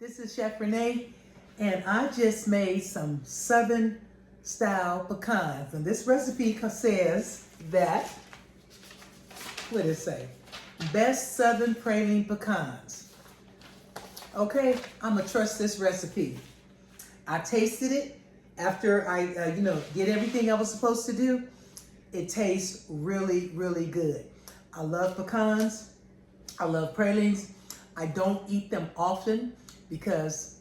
This is Chef Renee, and I just made some Southern style pecans. And this recipe says that, what did it say? Best Southern praline pecans. Okay, I'm gonna trust this recipe. I tasted it after I, did everything I was supposed to do. It tastes really, really good. I love pecans. I love pralines. I don't eat them often because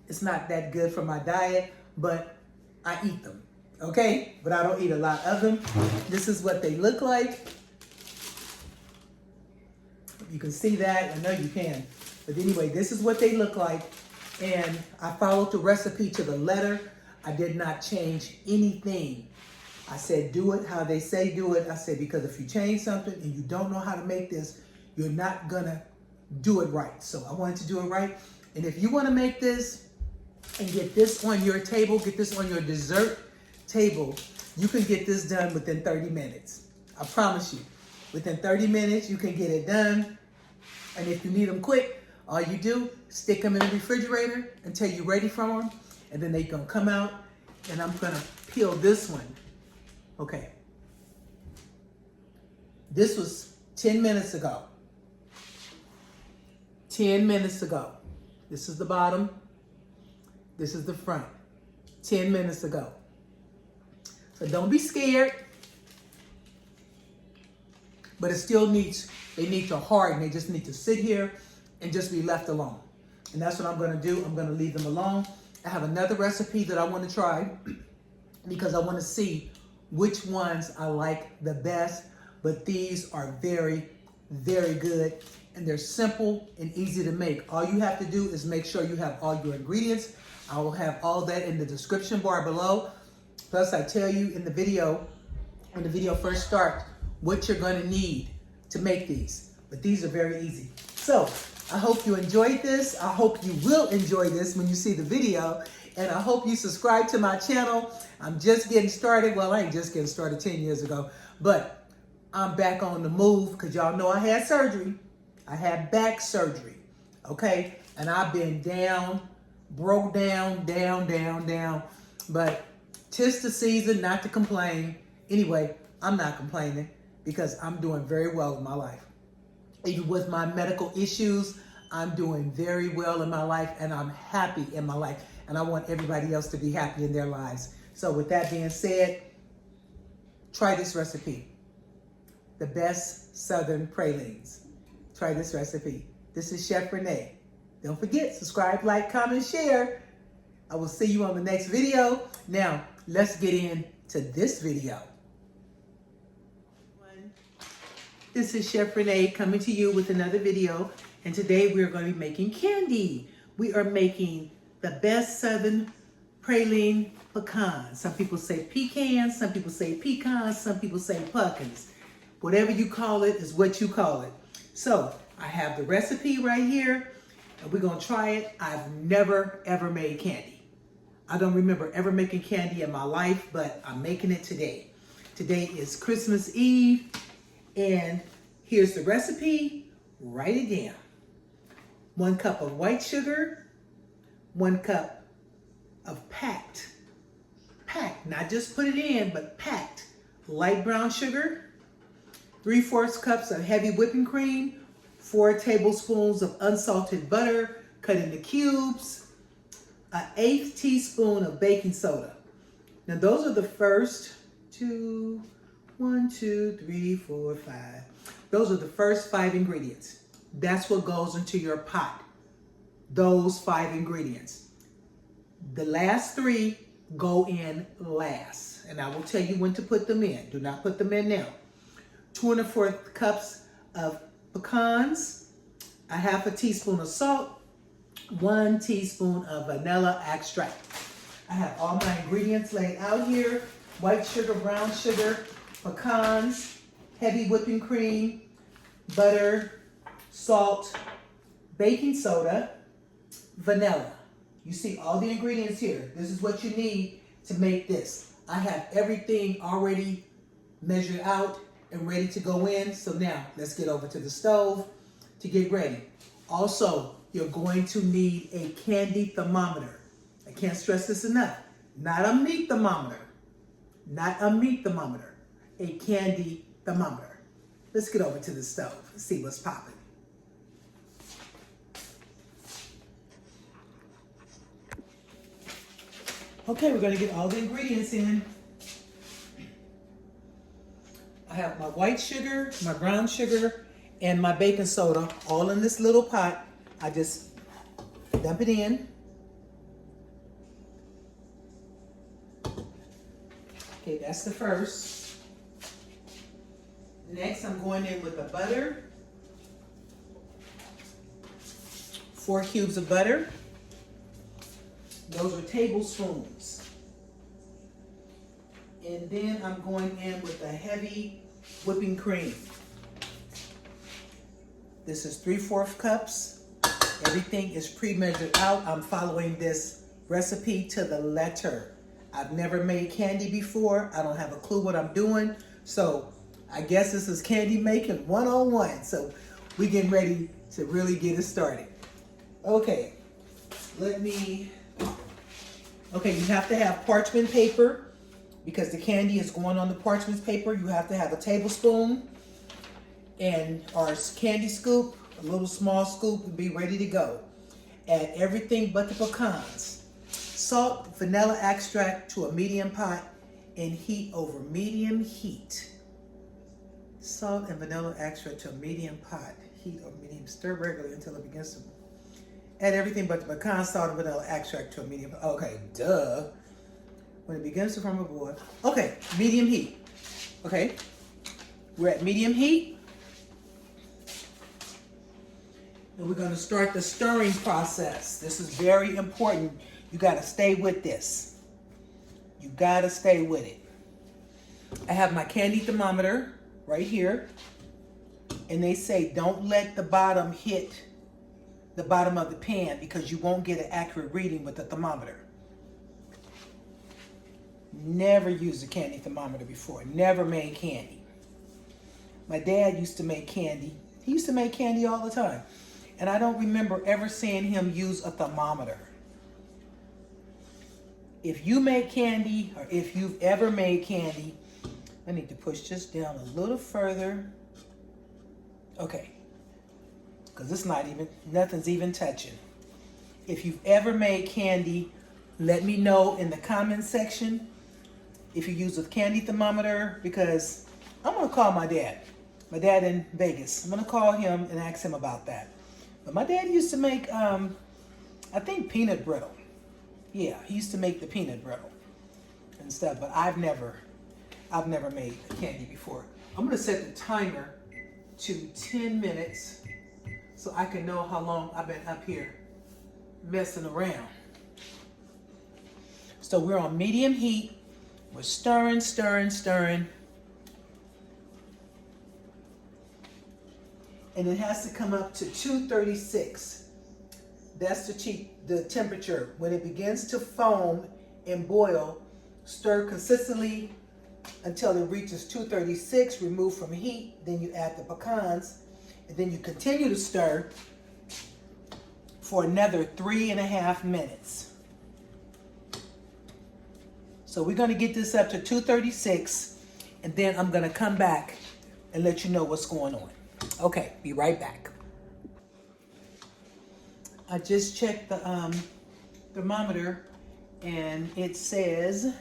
it's not that good for my diet, but I eat them, okay? But I don't eat a lot of them. This is what they look like. You can see that, I know you can. But anyway, this is what they look like. And I followed the recipe to the letter. I did not change anything. I said, do it how they say do it. I said, because if you change something and you don't know how to make this, you're not gonna do it right. So I wanted to do it right. And if you wanna make this and get this on your table, get this on your dessert table, you can get this done within 30 minutes. I promise you. Within 30 minutes, you can get it done. And if you need them quick, all you do, stick them in the refrigerator until you're ready for them. And then they're gonna come out, and I'm gonna peel this one. Okay. This was 10 minutes ago. 10 minutes ago. This is the bottom. This is the front. 10 minutes ago. So don't be scared. But it still needs, they need to harden. They just need to sit here and just be left alone. And that's what I'm gonna do. I'm gonna leave them alone. I have another recipe that I wanna try because I wanna see which ones I like the best. But these are very, very good. And they're simple and easy to make. All you have to do is make sure you have all your ingredients. I will have all that in the description bar below. Plus I tell you in the video, when the video first starts, what you're gonna need to make these. But these are very easy. So I hope you enjoyed this. I hope you will enjoy this when you see the video. And I hope you subscribe to my channel. I'm just getting started. Well, I ain't just getting started 10 years ago, but I'm back on the move because y'all know I had surgery. I had back surgery, okay? And I've been down, broke down, down. But 'tis the season not to complain. Anyway, I'm not complaining because I'm doing very well in my life. Even with my medical issues, I'm doing very well in my life and I'm happy in my life. And I want everybody else to be happy in their lives. So with that being said, try this recipe. The best Southern pralines. Try this recipe. This is Chef Renee. Don't forget, subscribe, like, comment, share. I will see you on the next video. Now, let's get into this video. This is Chef Renee coming to you with another video. And today we're going to be making candy. We are making the best Southern praline pecans. Some people say pecans, some people say pecans, some people say pecans. Whatever you call it is what you call it. So I have the recipe right here and we're gonna try it. I've never ever made candy. I don't remember ever making candy in my life, but I'm making it today. Today is Christmas Eve and here's the recipe. Write it down. 1 cup of white sugar, 1 cup of packed, not just put it in, but packed light brown sugar, 3/4 cups of heavy whipping cream, 4 tablespoons of unsalted butter cut into cubes, 1/8 teaspoon of baking soda. Now those are the first 1, 2, 3, 4, 5. Those are the first 5 ingredients. That's what goes into your pot. Those 5 ingredients. The last 3 go in last. And I will tell you when to put them in. Do not put them in now. 2 1/4 cups of pecans, 1/2 teaspoon of salt, 1 teaspoon of vanilla extract. I have all my ingredients laid out here. White sugar, brown sugar, pecans, heavy whipping cream, butter, salt, baking soda, vanilla. You see all the ingredients here. This is what you need to make this. I have everything already measured out and ready to go in. So now let's get over to the stove to get ready. Also, you're going to need a candy thermometer. I can't stress this enough. Not a meat thermometer. Not a meat thermometer. A candy thermometer. Let's get over to the stove and see what's popping. Okay, we're going to get all the ingredients in. I have my white sugar, my brown sugar, and my baking soda all in this little pot. I just dump it in. Okay, that's the first. Next, I'm going in with the butter. 4 cubes of butter. Those are tablespoons. And then I'm going in with a heavy whipping cream. This is 3/4 cups. Everything is pre-measured out. I'm following this recipe to the letter. I've never made candy before. I don't have a clue what I'm doing. So I guess this is candy making 101. So we're getting ready to really get it started. Okay, okay, you have to have parchment paper because the candy is going on the parchment paper. You have to have a tablespoon and our candy scoop, a little small scoop, and be ready to go. Add everything but the pecans. Salt, vanilla extract to a medium pot and heat over medium heat. Salt and vanilla extract to a medium pot. Heat over medium. Stir regularly until it begins to. Add everything but the pecan, salt, and vanilla extract to a medium. Okay, duh. When it begins to form a boil. Okay, medium heat. Okay, we're at medium heat. And we're going to start the stirring process. This is very important. You got to stay with this. You got to stay with it. I have my candy thermometer right here. And they say don't let the bottom hit the bottom of the pan because you won't get an accurate reading with the thermometer. Never used a candy thermometer before. Never made candy. My dad used to make candy. He used to make candy all the time. And I don't remember ever seeing him use a thermometer. If you make candy, or if you've ever made candy, I need to push this down a little further. Okay. Because it's not even, nothing's even touching. If you've ever made candy, let me know in the comment section if you use a candy thermometer, because I'm going to call my dad in Vegas. I'm going to call him and ask him about that. But my dad used to make, I think, peanut brittle. Yeah, he used to make the peanut brittle and stuff, but I've never made candy before. I'm going to set the timer to 10 minutes so I can know how long I've been up here messing around. So we're on medium heat. We're stirring, stirring, stirring. And it has to come up to 236. That's the temperature. When it begins to foam and boil, stir consistently until it reaches 236. Remove from heat. Then you add the pecans. And then you continue to stir for another 3.5 minutes. So we're going to get this up to 236. And then I'm going to come back and let you know what's going on. Okay, be right back. I just checked the thermometer and it says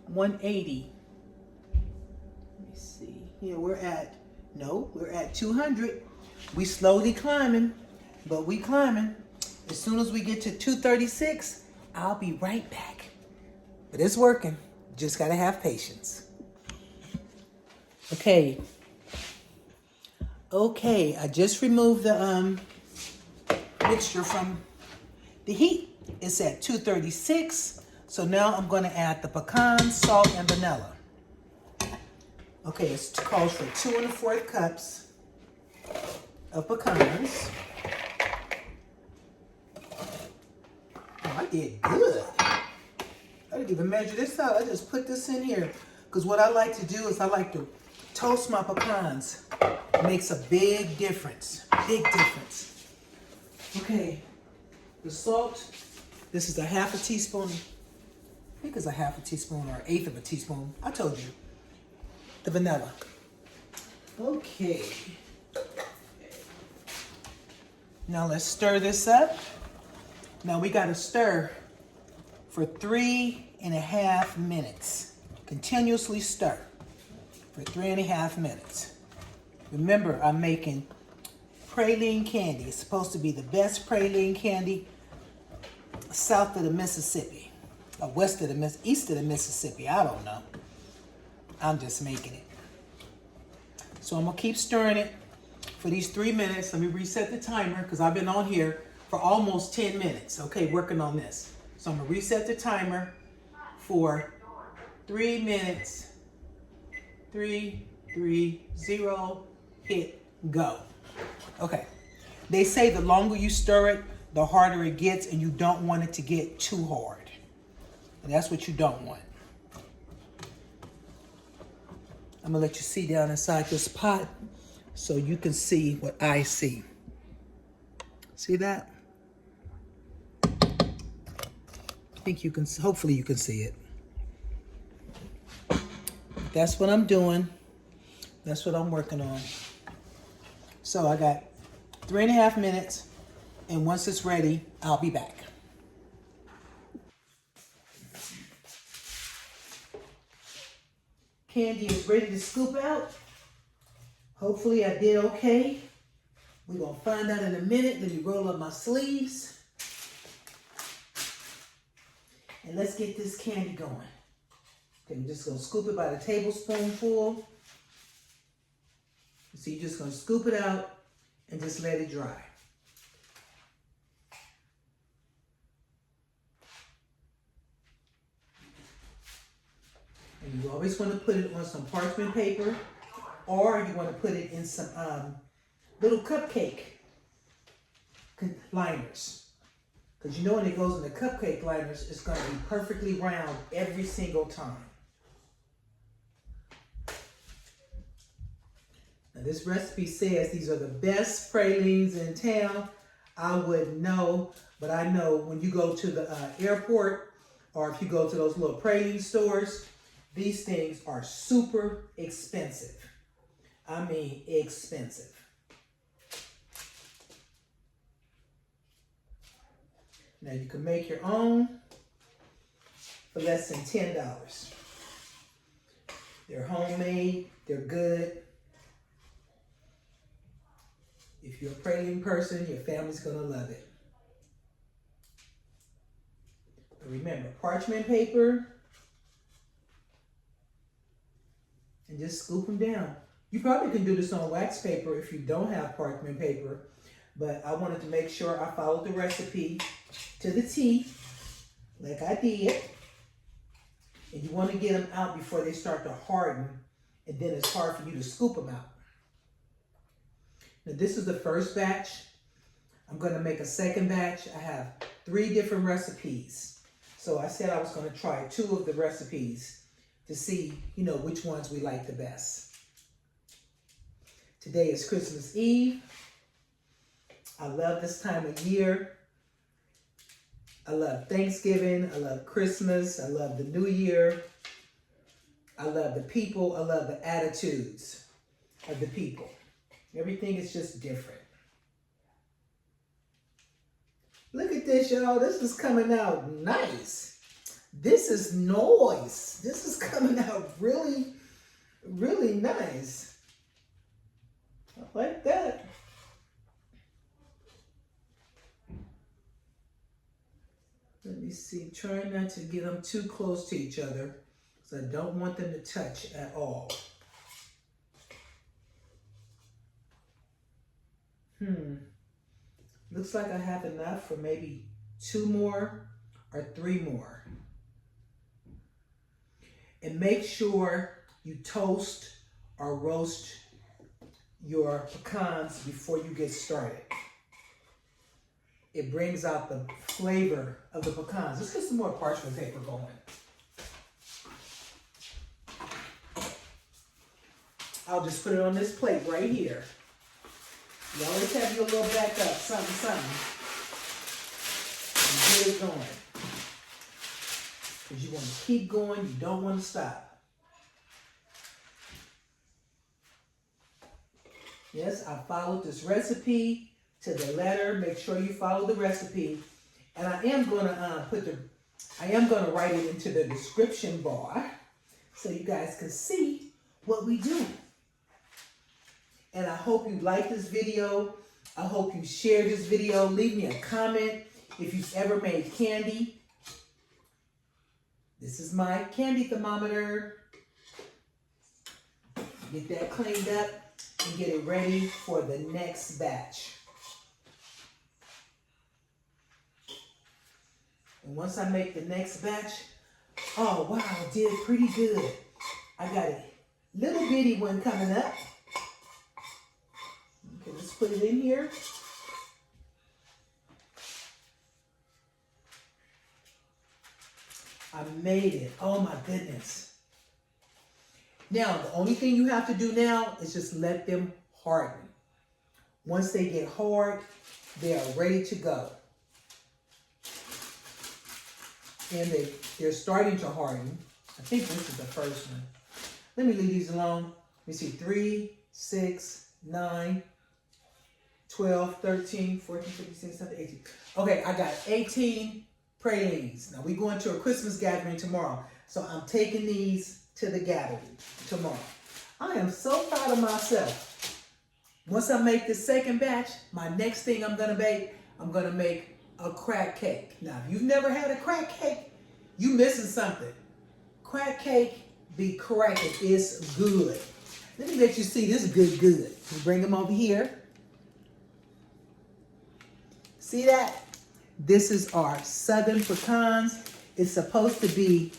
180. Let me see. Here we're at 200. We slowly climbing, but we climbing. As soon as we get to 236, I'll be right back. But it's working. Just gotta have patience. Okay, I just removed the mixture from the heat. It's at 236. So now I'm going to add the pecans, salt, and vanilla. Okay, it calls for 2 1/4 cups of pecans. Oh, I did good. I didn't even measure this out. I just put this in here because what I like to do is I like to toast my pecans. It makes a big difference. Big difference. Okay, the salt, this is a half a teaspoon. I think it's a half a teaspoon or an eighth of a teaspoon. I told you. The vanilla. Okay. Now let's stir this up. Now we gotta stir for 3.5 minutes. Continuously stir for 3.5 minutes. Remember, I'm making praline candy. It's supposed to be the best praline candy south of the Mississippi. Or west of the east of the Mississippi. I don't know. I'm just making it. So I'm gonna keep stirring it for these 3 minutes. Let me reset the timer because I've been on here for almost 10 minutes. Okay, working on this. So I'm gonna reset the timer for 3 minutes. 3, 3, 0, hit go. Okay. They say the longer you stir it, the harder it gets, and you don't want it to get too hard. And that's what you don't want. I'm gonna let you see down inside this pot so you can see what I see. See that? I think you can, hopefully you can see it. That's what I'm doing. That's what I'm working on. So I got 3.5 minutes, and once it's ready, I'll be back. Candy is ready to scoop out. Hopefully I did okay. We're gonna find out in a minute. Let me roll up my sleeves. And let's get this candy going. Okay, we're just gonna scoop it by the tablespoonful. So you're just gonna scoop it out and just let it dry. And you always want to put it on some parchment paper, or you want to put it in some little cupcake liners. Because you know when it goes in the cupcake liners, it's going to be perfectly round every single time. Now this recipe says these are the best pralines in town. I wouldn't know, but I know when you go to the airport, or if you go to those little praline stores, these things are super expensive. I mean, expensive. Now you can make your own for less than $10. They're homemade, they're good. If you're a praline person, your family's gonna love it. But remember, parchment paper, and just scoop them down. You probably can do this on wax paper if you don't have parchment paper, but I wanted to make sure I followed the recipe to the T, like I did. And you want to get them out before they start to harden, and then it's hard for you to scoop them out. Now this is the first batch. I'm going to make a second batch. I have 3 different recipes. So I said I was going to try 2 of the recipes to see, you know, which ones we like the best. Today is Christmas Eve. I love this time of year. I love Thanksgiving. I love Christmas. I love the New Year. I love the people. I love the attitudes of the people. Everything is just different. Look at this, y'all. This is coming out nice. This is noise. This is coming out really, really nice. I like that. Let me see. Try not to get them too close to each other because I don't want them to touch at all. Looks like I have enough for maybe 2 more or 3 more. And make sure you toast or roast your pecans before you get started. It brings out the flavor of the pecans. Let's get some more parchment paper going. I'll just put it on this plate right here. You always have your little backup, something, and get it going. Because you want to keep going, you don't want to stop. Yes, I followed this recipe to the letter. Make sure you follow the recipe. And I am going to write it into the description bar so you guys can see what we do. And I hope you like this video. I hope you share this video. Leave me a comment if you've ever made candy. This is my candy thermometer. Get that cleaned up and get it ready for the next batch. And once I make the next batch, oh wow, I did pretty good. I got a little bitty one coming up. Okay, let's put it in here. I made it. Oh my goodness. Now, the only thing you have to do now is just let them harden. Once they get hard, they are ready to go. And they're starting to harden. I think this is the first one. Let me leave these alone. Let me see, 3, 6, 9, 12, 13, 14, 15, 16, 17, 18. Okay, I got 18 pralines. Now we're going to a Christmas gathering tomorrow. So I'm taking these to the gathering tomorrow. I am so proud of myself. Once I make the second batch, my next thing I'm going to make a crack cake. Now, if you've never had a crack cake, you missing something. Crack cake be cracking. It's good. Let me let you see this good. We bring them over here. See that? This is our Southern pecans. It's supposed to be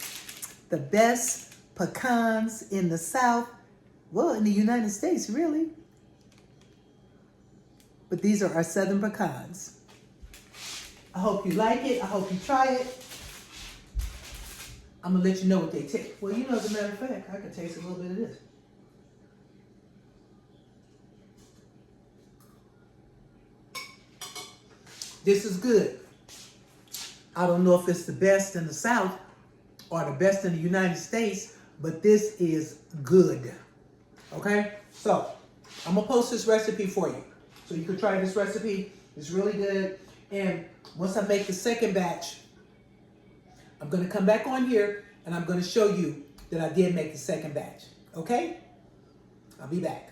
the best pecans in the South. Well, in the United States, really. But these are our Southern pecans. I hope you like it. I hope you try it. I'm going to let you know what they taste. Well, you know, as a matter of fact, I can taste a little bit of this. This is good. I don't know if it's the best in the South or the best in the United States, but this is good. Okay? So, I'm going to post this recipe for you. So you can try this recipe. It's really good. And once I make the second batch, I'm going to come back on here and I'm going to show you that I did make the second batch. Okay? I'll be back.